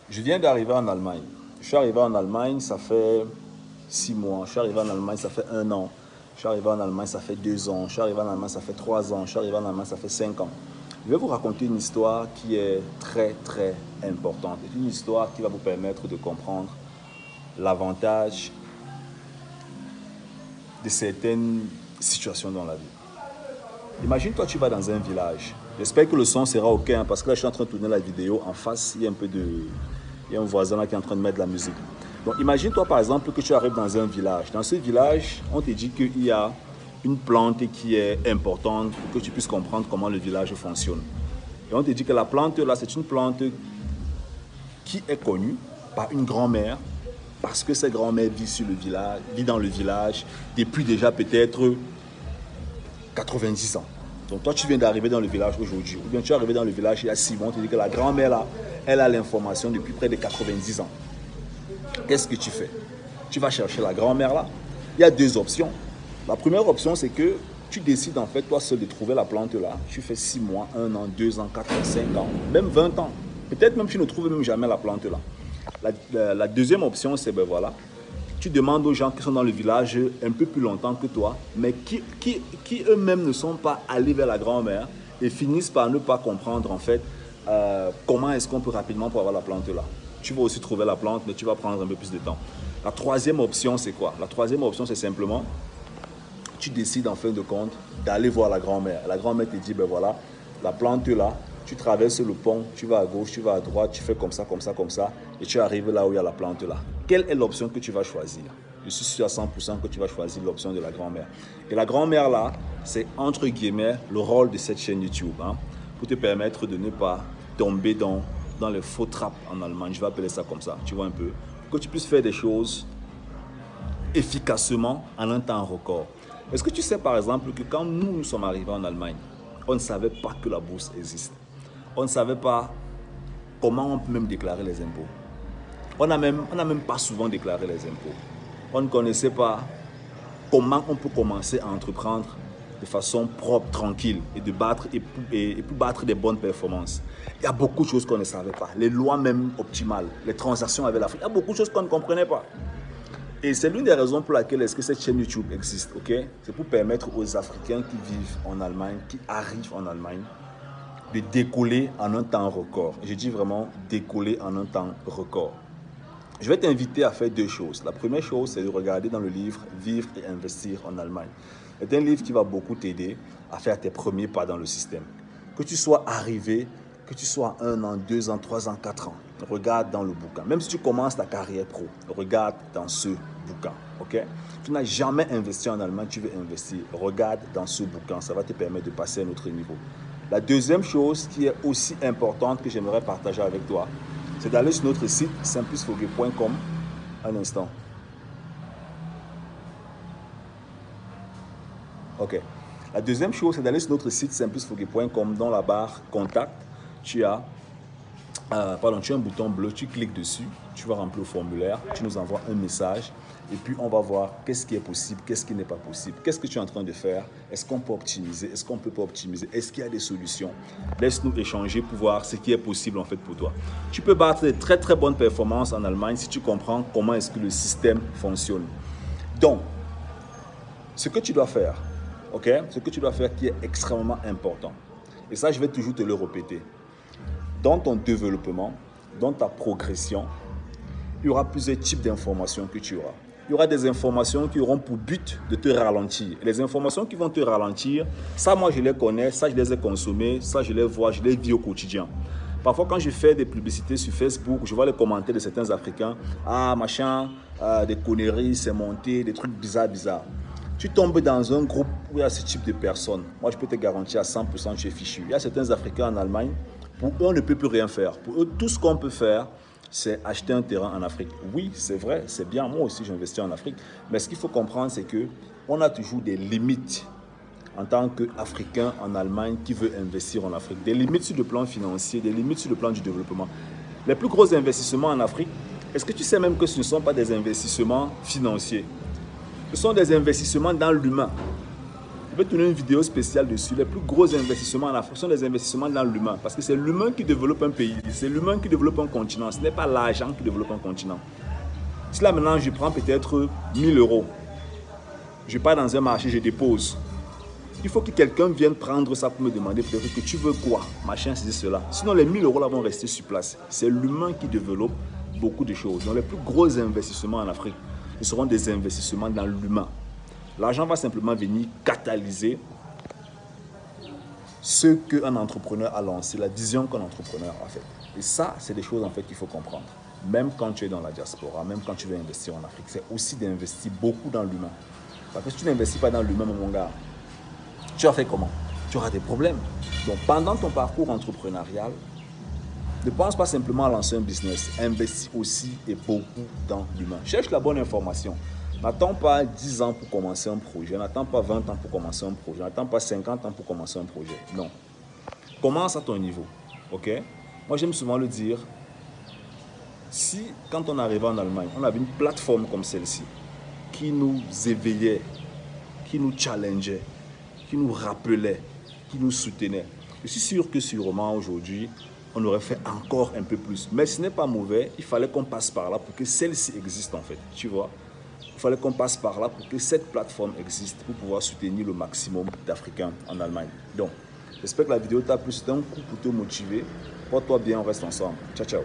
Je viens d'arriver en Allemagne. Je suis arrivé en Allemagne, ça fait 6 mois. Je suis arrivé en Allemagne, ça fait 1 an. Je suis arrivé en Allemagne, ça fait 2 ans. Je suis arrivé en Allemagne, ça fait 3 ans. Je suis arrivé en Allemagne, ça fait 5 ans. Je vais vous raconter une histoire qui est très, très importante. C'est une histoire qui va vous permettre de comprendre l'avantage de certaines situations dans la vie. Imagine-toi, tu vas dans un village. J'espère que le son sera OK, hein, parce que là, je suis en train de tourner la vidéo. En face, il y a un peu de... Il y a un voisin là qui est en train de mettre de la musique. Donc, imagine-toi, par exemple, que tu arrives dans un village. Dans ce village, on te dit qu'il y a une plante qui est importante pour que tu puisses comprendre comment le village fonctionne. Et on te dit que la plante là, c'est une plante qui est connue par une grand-mère, parce que cette grand-mère vit sur le village, vit dans le village depuis déjà peut-être 90 ans. Donc toi, tu viens d'arriver dans le village aujourd'hui, ou bien tu es arrivé dans le village il y a 6 mois, on te dit que la grand-mère là, elle a l'information depuis près de 90 ans. Qu'est-ce que tu fais? Tu vas chercher la grand-mère là. Il y a deux options. La première option, c'est que tu décides en fait toi seul de trouver la plante là. Tu fais 6 mois, 1 an, 2 ans, 4 ans, 5 ans, même 20 ans. Peut-être même tu ne trouves même jamais la plante là. La deuxième option, c'est ben voilà, tu demandes aux gens qui sont dans le village un peu plus longtemps que toi, mais qui eux-mêmes ne sont pas allés vers la grand-mère et finissent par ne pas comprendre en fait comment est-ce qu'on peut rapidement pour avoir la plante là. Tu vas aussi trouver la plante, mais tu vas prendre un peu plus de temps. La troisième option, c'est quoi? La troisième option, c'est simplement, tu décides en fin de compte d'aller voir la grand-mère. La grand-mère te dit, ben voilà, la plante là, tu traverses le pont, tu vas à gauche, tu vas à droite, tu fais comme ça, comme ça, comme ça, et tu arrives là où il y a la plante là. Quelle est l'option que tu vas choisir? Je suis sûr à 100% que tu vas choisir l'option de la grand-mère. Et la grand-mère là, c'est entre guillemets le rôle de cette chaîne YouTube, hein, pour te permettre de ne pas tomber dans les faux trappes en Allemagne. Je vais appeler ça comme ça, tu vois un peu. Pour que tu puisses faire des choses efficacement en un temps record. Est-ce que tu sais par exemple que quand nous sommes arrivés en Allemagne, on ne savait pas que la bourse existe. On ne savait pas comment on peut même déclarer les impôts. On n'a même pas souvent déclaré les impôts. On ne connaissait pas comment on peut commencer à entreprendre de façon propre, tranquille et de battre et pour battre des bonnes performances. Il y a beaucoup de choses qu'on ne savait pas. Les lois même optimales, les transactions avec l'Afrique, il y a beaucoup de choses qu'on ne comprenait pas. Et c'est l'une des raisons pour laquelle est-ce que cette chaîne YouTube existe, ok? C'est pour permettre aux Africains qui vivent en Allemagne, qui arrivent en Allemagne, de décoller en un temps record. Je dis vraiment décoller en un temps record. Je vais t'inviter à faire deux choses. La première chose, c'est de regarder dans le livre « Vivre et investir en Allemagne ». C'est un livre qui va beaucoup t'aider à faire tes premiers pas dans le système. Que tu sois arrivé, que tu sois 1 an, 2 ans, 3 ans, 4 ans, regarde dans le bouquin. Même si tu commences ta carrière pro, regarde dans ce bouquin. Okay? Tu n'as jamais investi en Allemagne, tu veux investir. Regarde dans ce bouquin, ça va te permettre de passer à un autre niveau. La deuxième chose qui est aussi importante que j'aimerais partager avec toi, c'est d'aller sur notre site simplicefoguet.com. Un instant. Ok. La deuxième chose, c'est d'aller sur notre site simplicefoguet.com. Dans la barre contact, tu as un bouton bleu, tu cliques dessus, tu vas remplir le formulaire, tu nous envoies un message et puis on va voir qu'est-ce qui est possible, qu'est-ce qui n'est pas possible, qu'est-ce que tu es en train de faire, est-ce qu'on peut optimiser, est-ce qu'on ne peut pas optimiser, est-ce qu'il y a des solutions. Laisse-nous échanger pour voir ce qui est possible en fait pour toi. Tu peux battre de très très bonnes performances en Allemagne si tu comprends comment est-ce que le système fonctionne. Donc, ce que tu dois faire, ok, ce que tu dois faire qui est extrêmement important, et ça je vais toujours te le répéter, dans ton développement, dans ta progression, il y aura plusieurs types d'informations que tu auras. Il y aura des informations qui auront pour but de te ralentir. Et les informations qui vont te ralentir, ça moi je les connais, ça je les ai consommées, ça je les vois, je les vis au quotidien. Parfois quand je fais des publicités sur Facebook, je vois les commentaires de certains Africains. Ah machin, des conneries, c'est monté, des trucs bizarres. Tu tombes dans un groupe où il y a ce type de personnes. Moi je peux te garantir à 100% tu es fichu. Il y a certains Africains en Allemagne. Pour eux, on ne peut plus rien faire. Pour eux, tout ce qu'on peut faire, c'est acheter un terrain en Afrique. Oui, c'est vrai, c'est bien. Moi aussi, j'investis en Afrique. Mais ce qu'il faut comprendre, c'est qu'on a toujours des limites en tant qu'Africain en Allemagne qui veut investir en Afrique. Des limites sur le plan financier, des limites sur le plan du développement. Les plus gros investissements en Afrique, est-ce que tu sais même que ce ne sont pas des investissements financiers? Ce sont des investissements dans l'humain. Je vais tourner une vidéo spéciale dessus. Les plus gros investissements en Afrique sont des investissements dans l'humain. Parce que c'est l'humain qui développe un pays. C'est l'humain qui développe un continent. Ce n'est pas l'argent qui développe un continent. Si là maintenant je prends peut-être 1000 euros, je pars dans un marché, je dépose. Il faut que quelqu'un vienne prendre ça pour me demander peut-être que tu veux quoi, machin, c'est cela. Sinon les 1000 euros là vont rester sur place. C'est l'humain qui développe beaucoup de choses. Donc les plus gros investissements en Afrique, ce seront des investissements dans l'humain. L'argent va simplement venir catalyser ce qu'un entrepreneur a lancé, la vision qu'un entrepreneur a faite. Et ça, c'est des choses en fait qu'il faut comprendre. Même quand tu es dans la diaspora, même quand tu veux investir en Afrique, c'est aussi d'investir beaucoup dans l'humain. Parce que si tu n'investis pas dans l'humain, mon gars, tu as fait comment? Tu auras des problèmes. Donc pendant ton parcours entrepreneurial, ne pense pas simplement à lancer un business. Investis aussi et beaucoup dans l'humain. Cherche la bonne information. N'attends pas 10 ans pour commencer un projet. N'attends pas 20 ans pour commencer un projet. N'attends pas 50 ans pour commencer un projet. Non. Commence à ton niveau. Ok? Moi, j'aime souvent le dire. Si, quand on arrivait en Allemagne, on avait une plateforme comme celle-ci qui nous éveillait, qui nous challengeait, qui nous rappelait, qui nous soutenait, je suis sûr que sûrement aujourd'hui, on aurait fait encore un peu plus. Mais ce n'est pas mauvais. Il fallait qu'on passe par là pour que celle-ci existe en fait. Tu vois? Il fallait qu'on passe par là pour que cette plateforme existe, pour pouvoir soutenir le maximum d'Africains en Allemagne. Donc, j'espère que la vidéo t'a plu. C'était un coup pour te motiver. Porte-toi bien, on reste ensemble. Ciao, ciao.